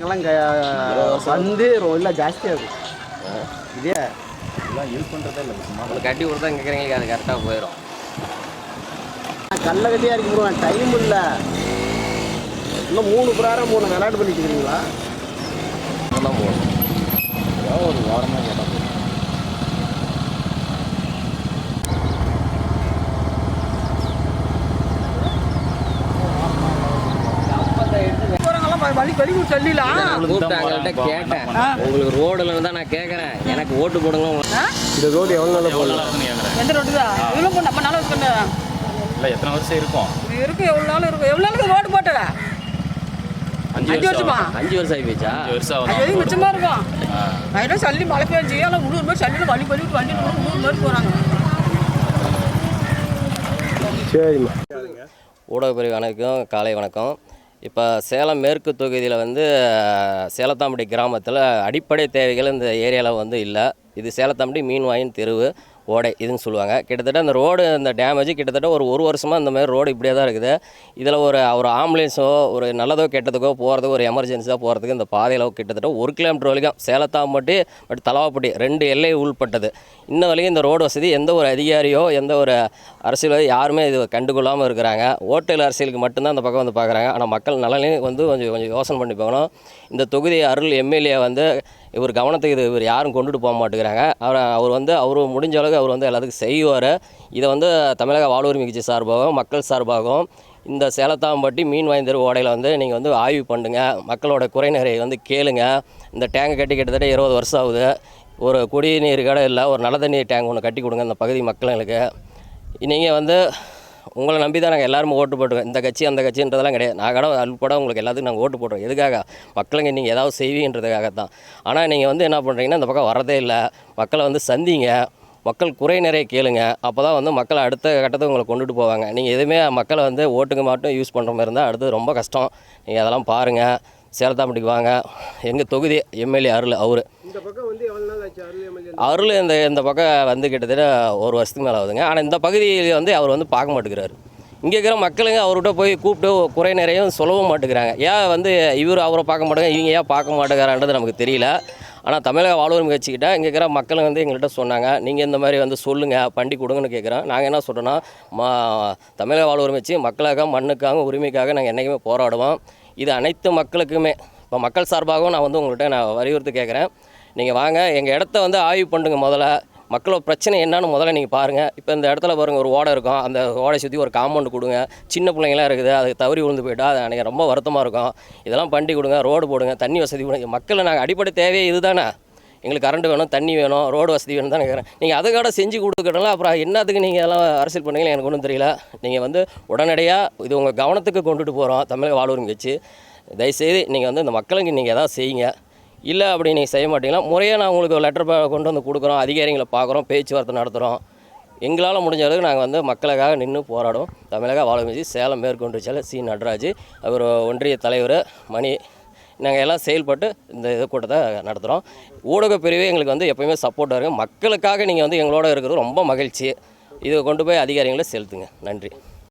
வந்து ரொம்ப ஜாஸ்தியாக இருக்கும். இதே இதெல்லாம் யூஸ் பண்ணுறதே இல்லை. சும்மா கட்டி கொடுத்தா கேட்குறீங்களுக்கு அது கரெக்டாக போயிடும். கல்லை கட்டியாக இறக்கி போடுவேன். டைம் இல்லை. இன்னும் 3 பிரகாரம் 3 விளையாட்டு பண்ணிட்டு இருக்கிறீங்களா? அதெல்லாம் போகணும். ஏதாவது ஒரு வாரமாக கேட்டால் கேட்டேன். உங்களுக்கு ரோடுல தான் நான் கேட்கறேன். எனக்கு ஓட்டு போடுங்க. இந்த ரோடு எவ்வளோ நாள் போடலாம்? எந்த ரோடு தான் இவ்வளோ போட்டு நம்ம நாள் இருக்கு. இல்லை எத்தனை வருஷம் இருக்கும்? இருக்கு எவ்வளோ நாள் இருக்கும். எவ்வளோ நாளுக்கு ரோடு போட்டு 5 வருஷமா? 5 வருஷம் ஆகி போச்சா? 5 வருஷம் அது மிச்சமாக இருக்கும். நைட்டாக சல்லி மழை பெஞ்சு எல்லாம் 300 பேர் சல்லியில் வழி பண்ணிட்டு வண்டி 300 பேர் போகிறாங்க. சரிம்மா. ஊடகப்பிரிவு வணக்கம், காலை வணக்கம். இப்போ சேலம் மேற்கு தொகுதியில் வந்து சேலத்தாம்பட்டி கிராமத்தில் அடிப்படை தேவைகள் இந்த ஏரியாவில் வந்து இல்லை. இது சேலத்தாம்பட்டி மீன்வாயின் தெருவு ஓடை இதுன்னு சொல்லுவாங்க. கிட்டத்தட்ட அந்த ரோடு இந்த டேமேஜ் கிட்டத்தட்ட ஒரு வருஷமாக இந்த மாதிரி ரோடு இப்படியே தான் இருக்குது. இதில் ஒரு ஆம்புலன்ஸோ ஒரு நல்லதோ கெட்டதுக்கோ போகிறதுக்கு ஒரு எமர்ஜென்சியாக போகிறதுக்கு இந்த பாதையில் கிட்டத்தட்ட 1 கிலோமீட்டர் வரைக்கும் சேலத்தாம்பட்டி பட் தலவாப்பட்டி 2 எல்லை உள்பட்டது. இன்ன வரைக்கும் இந்த ரோடு வசதி எந்த ஒரு அதிகாரியோ எந்த ஒரு அரசியல்வாதி யாருமே இது கண்டுகொள்ளாமல் இருக்கிறாங்க. ஓட்டல் அரசியலுக்கு மட்டும்தான் அந்த பக்கம் வந்து பார்க்குறாங்க. ஆனால் மக்கள் நலனையும் வந்து கொஞ்சம் யோசனை பண்ணி போகணும். இந்த தொகுதி அருள் எம்எல்ஏ வந்து இவர் கவனத்துக்கு இவர் யாரும் கொண்டுட்டு போக மாட்டேங்கிறாங்க. அவர் முடிஞ்ச அளவுக்கு அவர் வந்து எல்லாத்துக்கும் செய்வார். இதை வந்து தமிழக வாழ்வுரிமை கட்சி சார்பாகவும் மக்கள் சார்பாகவும் இந்த சேலத்தாம்பட்டி மீன்வாயின் தெரு ஓடையில் வந்து நீங்கள் வந்து ஆய்வு பண்ணுங்க. மக்களோட குறைநிறையை வந்து கேளுங்க. இந்த டேங்கை கட்டி கிட்டத்தட்ட 20 வருஷம் ஆகுது. ஒரு குடிநீர் கடை இல்லை, ஒரு நல்ல தண்ணீர் டேங்க் ஒன்று கட்டி கொடுங்க இந்த பகுதி மக்களுக்கு. நீங்கள் வந்து உங்களை நம்பி தான் நாங்கள் எல்லாருமே ஓட்டு போட்டுருக்கோம். இந்த கட்சி அந்த கட்சின்றதெல்லாம் கிடையாது. நான் கடை அல்பட உங்களுக்கு எல்லாத்துக்கும் நாங்கள் ஓட்டு போட்டுருவோம். எதுக்காக? மக்களுங்க நீங்கள் ஏதாவது செய்வீன்றதுக்காக தான். ஆனால் நீங்கள் வந்து என்ன பண்ணுறீங்கன்னா இந்த பக்கம் வரதே இல்லை. மக்களை வந்து சந்திங்க, மக்கள் குறை நிறைய கேளுங்க. அப்போ தான் வந்து மக்களை அடுத்த கட்டத்தை உங்களை கொண்டுட்டு போவாங்க. நீங்கள் எதுவுமே மக்களை வந்து ஓட்டுக்கு மட்டும் யூஸ் பண்ணுற மாதிரி இருந்தால் அடுத்தது ரொம்ப கஷ்டம். நீங்கள் அதெல்லாம் பாருங்கள். சேலத்தாம்பட்டிக்கு வாங்க. எங்கள் தொகுதி எம்எல்ஏ அருள் இந்த பக்கம் வந்து எவ்வளோ நாள் ஆச்சு அருள் இந்த பக்கம் வந்து கிட்டத்தட்ட 1 வருஷத்துக்கு மேலே ஆகுதுங்க. ஆனால் இந்த பகுதியில் வந்து அவர் வந்து பார்க்க மாட்டேங்கிறாரு. இங்கே இருக்கிற மக்களுங்க அவர்கிட்ட போய் கூப்பிட்டு குறை நிறையும் சொல்லவும் மாட்டேங்கிறாங்க. ஏன் வந்து அவரை பார்க்க மாட்டேங்க, இவங்க ஏன் பார்க்க மாட்டேங்கிறான்றது நமக்கு தெரியல. ஆனால் தமிழக வாழ்வுரிமை கட்சிக்கிட்ட இங்கே இருக்கிற மக்கள் வந்து எங்கள்கிட்ட சொன்னாங்க, நீங்கள் இந்த மாதிரி வந்து சொல்லுங்கள், பண்டி கொடுங்கன்னு கேட்குறோம். நாங்கள் என்ன சொல்கிறோன்னா தமிழக வாழ்வுரிமை கட்சி மக்களுக்காக மண்ணுக்காக உரிமைக்காக நாங்கள் என்றைக்குமே போராடுவோம். இது அனைத்து மக்களுக்குமே. இப்போ மக்கள் சார்பாகவும் நான் வந்து உங்கள்கிட்ட வலியுறுத்தி கேட்குறேன். நீங்கள் வாங்க, எங்கள் இடத்த வந்து ஆய்வு பண்ணுங்க. முதல்ல மக்களோட பிரச்சனை என்னன்னு முதல்ல நீங்கள் பாருங்கள். இப்போ இந்த இடத்துல பாருங்கள், ஒரு ஓடை இருக்கும். அந்த ஓடை சுற்றி ஒரு காம்பவுண்டு கொடுங்க. சின்ன பிள்ளைங்களாம் இருக்குது, அது தவறி விழுந்து போயிட்டா அது எனக்கு ரொம்ப வருத்தமாக இருக்கும். இதெல்லாம் பண்ணி கொடுங்க, ரோடு போடுங்க, தண்ணி வசதி கொடுங்க. மக்களை நாங்கள் அடிப்படை தேவையே இது தானே. எங்களுக்கு கரண்ட் வேணும், தண்ணி வேணும், ரோடு வசதி வேணும் தான் கேட்குறேன். நீங்கள் அதுக்காக செஞ்சு கொடுத்துக்கிட்டலாம். அப்புறம் என்னத்துக்கு நீங்கள் எல்லாம் அரசியல் பண்ணீங்களா எனக்கு ஒன்றும் தெரியல. நீங்கள் வந்து உடனடியாக இது உங்கள் கவனத்துக்கு கொண்டுட்டு போகிறோம் தமிழக வாழ்வுரிமை கட்சி. தயவுசெய்து நீங்கள் வந்து இந்த மக்களுக்கு நீங்கள் எதாவது செய்யுங்க. இல்லை அப்படி நீங்கள் செய்ய மாட்டீங்கன்னா முறையாக நான் உங்களுக்கு லெட்டர் கொண்டு வந்து கொடுக்குறோம், அதிகாரிகளை பார்க்குறோம், பேச்சுவார்த்தை நடத்துகிறோம். எங்களால் முடிஞ்ச அளவுக்கு நாங்கள் வந்து மக்களுக்காக நின்று போராடுவோம். தமிழக வாழ்வுரிமை கட்சி சேலம் மேற்கொண்டு செயலர் சி நடராஜ், அவர் ஒன்றிய தலைவர் மணி, நாங்கள் எல்லாம் செயல்பட்டு இந்த கூட்டத்தை நடத்துகிறோம். ஊடகப் பிரிவு எங்களுக்கு வந்து எப்போயுமே சப்போர்ட்டாக இருக்குது. மக்களுக்காக நீங்கள் வந்து எங்களோட இருக்கிறது ரொம்ப மகிழ்ச்சி. இதை கொண்டு போய் அதிகாரிகளை செலுத்துங்க. நன்றி.